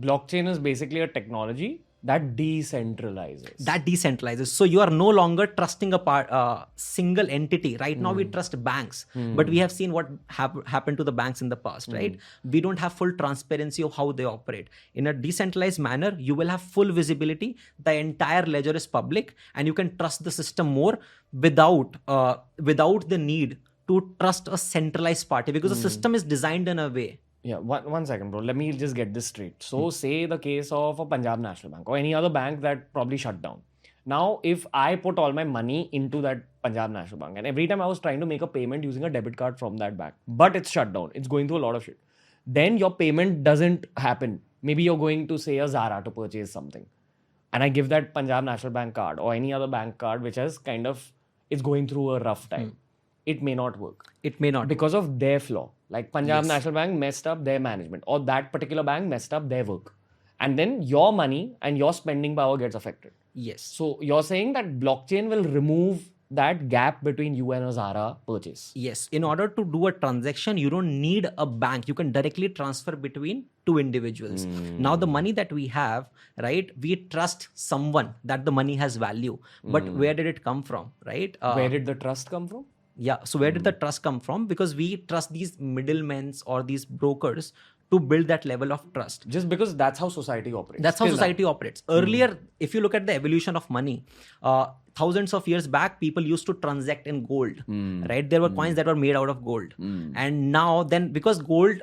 blockchain is basically a technology that decentralizes. So you are no longer trusting a single entity. Right now we trust banks, but we have seen what happened to the banks in the past, right? We don't have full transparency of how they operate. In a decentralized manner, you will have full visibility. The entire ledger is public, and you can trust the system more without the need to trust a centralized party, because the system is designed in a way. Yeah, one second, bro. Let me just get this straight. So, say the case of a Punjab National Bank or any other bank that probably shut down. Now, if I put all my money into that Punjab National Bank, and every time I was trying to make a payment using a debit card from that bank, but it's shut down, it's going through a lot of shit, then your payment doesn't happen. Maybe you're going to, say, a Zara to purchase something, and I give that Punjab National Bank card or any other bank card which has it's going through a rough time. It may not work. It may not. Because of their flaw. Like Punjab National Bank messed up their management, or that particular bank messed up their work. And then your money and your spending power gets affected. Yes. So you're saying that blockchain will remove that gap between you and a Zara purchase. Yes. In order to do a transaction, you don't need a bank. You can directly transfer between two individuals. Now the money that we have, right? We trust someone that the money has value. But where did it come from, right? Where did the trust come from? Yeah. So where did the trust come from? Because we trust these middlemen or these brokers to build that level of trust. Just because that's how society operates. That's how society operates. Earlier, if you look at the evolution of money, thousands of years back, people used to transact in gold, right? There were coins that were made out of gold. And now then, because gold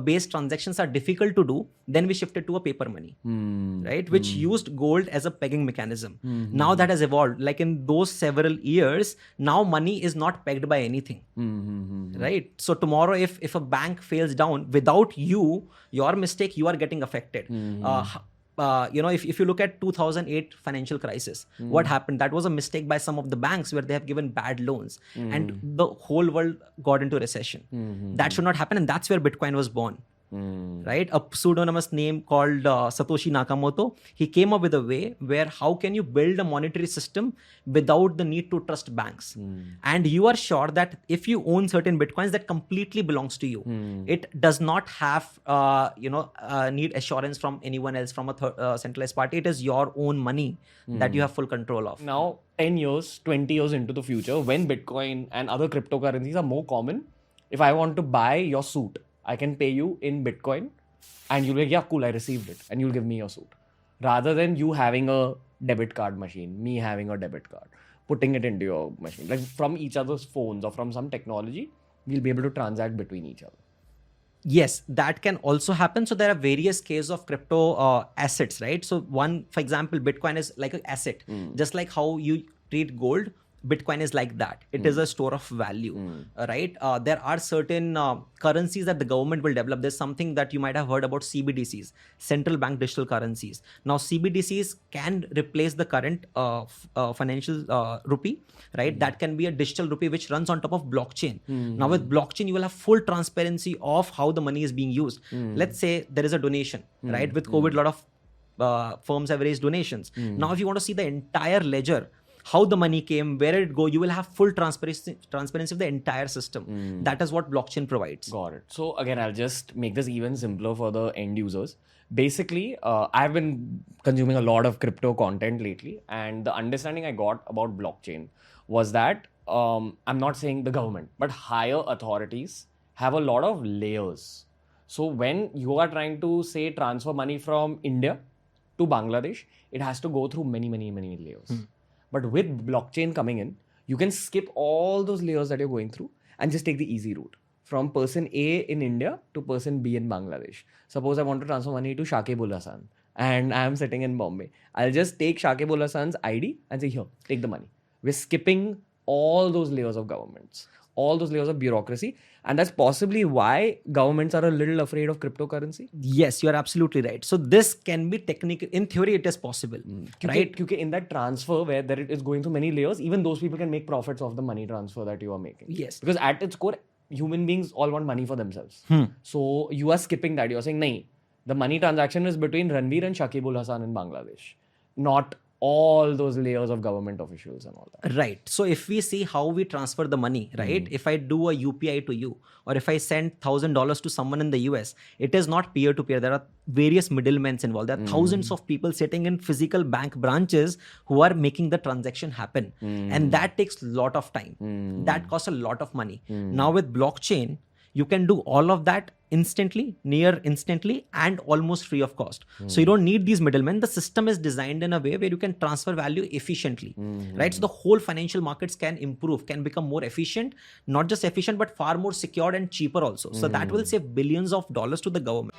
based transactions are difficult to do, then we shifted to a paper money, right? Which used gold as a pegging mechanism. Now that has evolved. Like in those several years, now money is not pegged by anything, right? So tomorrow, if a bank fails down, without your mistake, you are getting affected. If you look at 2008 financial crisis, what happened? That was a mistake by some of the banks where they have given bad loans and the whole world got into recession. That should not happen, and that's where Bitcoin was born. Right? A pseudonymous name called Satoshi Nakamoto. He came up with a way where how can you build a monetary system without the need to trust banks? And you are sure that if you own certain Bitcoins, that completely belongs to you. It does not have need assurance from anyone else, from a centralized party. It is your own money that you have full control of. Now, 10 years, 20 years into the future, when Bitcoin and other cryptocurrencies are more common, if I want to buy your suit, I can pay you in Bitcoin and you'll be like, yeah, cool, I received it. And you'll give me your suit. Rather than you having a debit card machine, me having a debit card, putting it into your machine. Like from each other's phones or from some technology, we'll be able to transact between each other. Yes, that can also happen. So there are various cases of crypto assets, right? So one, for example, Bitcoin is like an asset. Just like how you treat gold, Bitcoin is like that. It is a store of value, right? There are certain currencies that the government will develop. There's something that you might have heard about CBDCs, central bank digital currencies. Now, CBDCs can replace the current financial rupee, right? That can be a digital rupee which runs on top of blockchain. Now, with blockchain, you will have full transparency of how the money is being used. Let's say there is a donation, right? With COVID, a lot of firms have raised donations. Now, if you want to see the entire ledger, how the money came, where did it go, you will have full transparency of the entire system. That is what blockchain provides. Got it. So again, I'll just make this even simpler for the end users. Basically, I've been consuming a lot of crypto content lately, and the understanding I got about blockchain was that I'm not saying the government, but higher authorities have a lot of layers. So when you are trying to, say, transfer money from India to Bangladesh, it has to go through many layers. But with blockchain coming in, you can skip all those layers that you're going through and just take the easy route from person A in India to person B in Bangladesh. Suppose I want to transfer money to Shakib Ul Hasan and I am sitting in Bombay. I'll just take Shakib Ul Hasan's ID and say, here, take the money. We're skipping all those layers of governments, all those layers of bureaucracy. And that's possibly why governments are a little afraid of cryptocurrency. Yes, you're absolutely right. So this can be technical. In theory, it is possible, right? Because in that transfer where there it is going through many layers, even those people can make profits off the money transfer that you are making. Yes. Because at its core, human beings all want money for themselves. So you are skipping that. You're saying, nahin, the money transaction is between Ranveer and Shakib Ul Hasan in Bangladesh, not all those layers of government officials and all that. Right. So if we see how we transfer the money, right? If I do a UPI to you, or if I send $1,000 to someone in the US, it is not peer to peer. There are various middlemen involved. There are thousands of people sitting in physical bank branches who are making the transaction happen. And that takes a lot of time. That costs a lot of money. Now with blockchain, you can do all of that instantly, near instantly, and almost free of cost. So you don't need these middlemen. The system is designed in a way where you can transfer value efficiently, right? So the whole financial markets can improve, can become more efficient, not just efficient, but far more secure and cheaper also. So that will save billions of dollars to the government.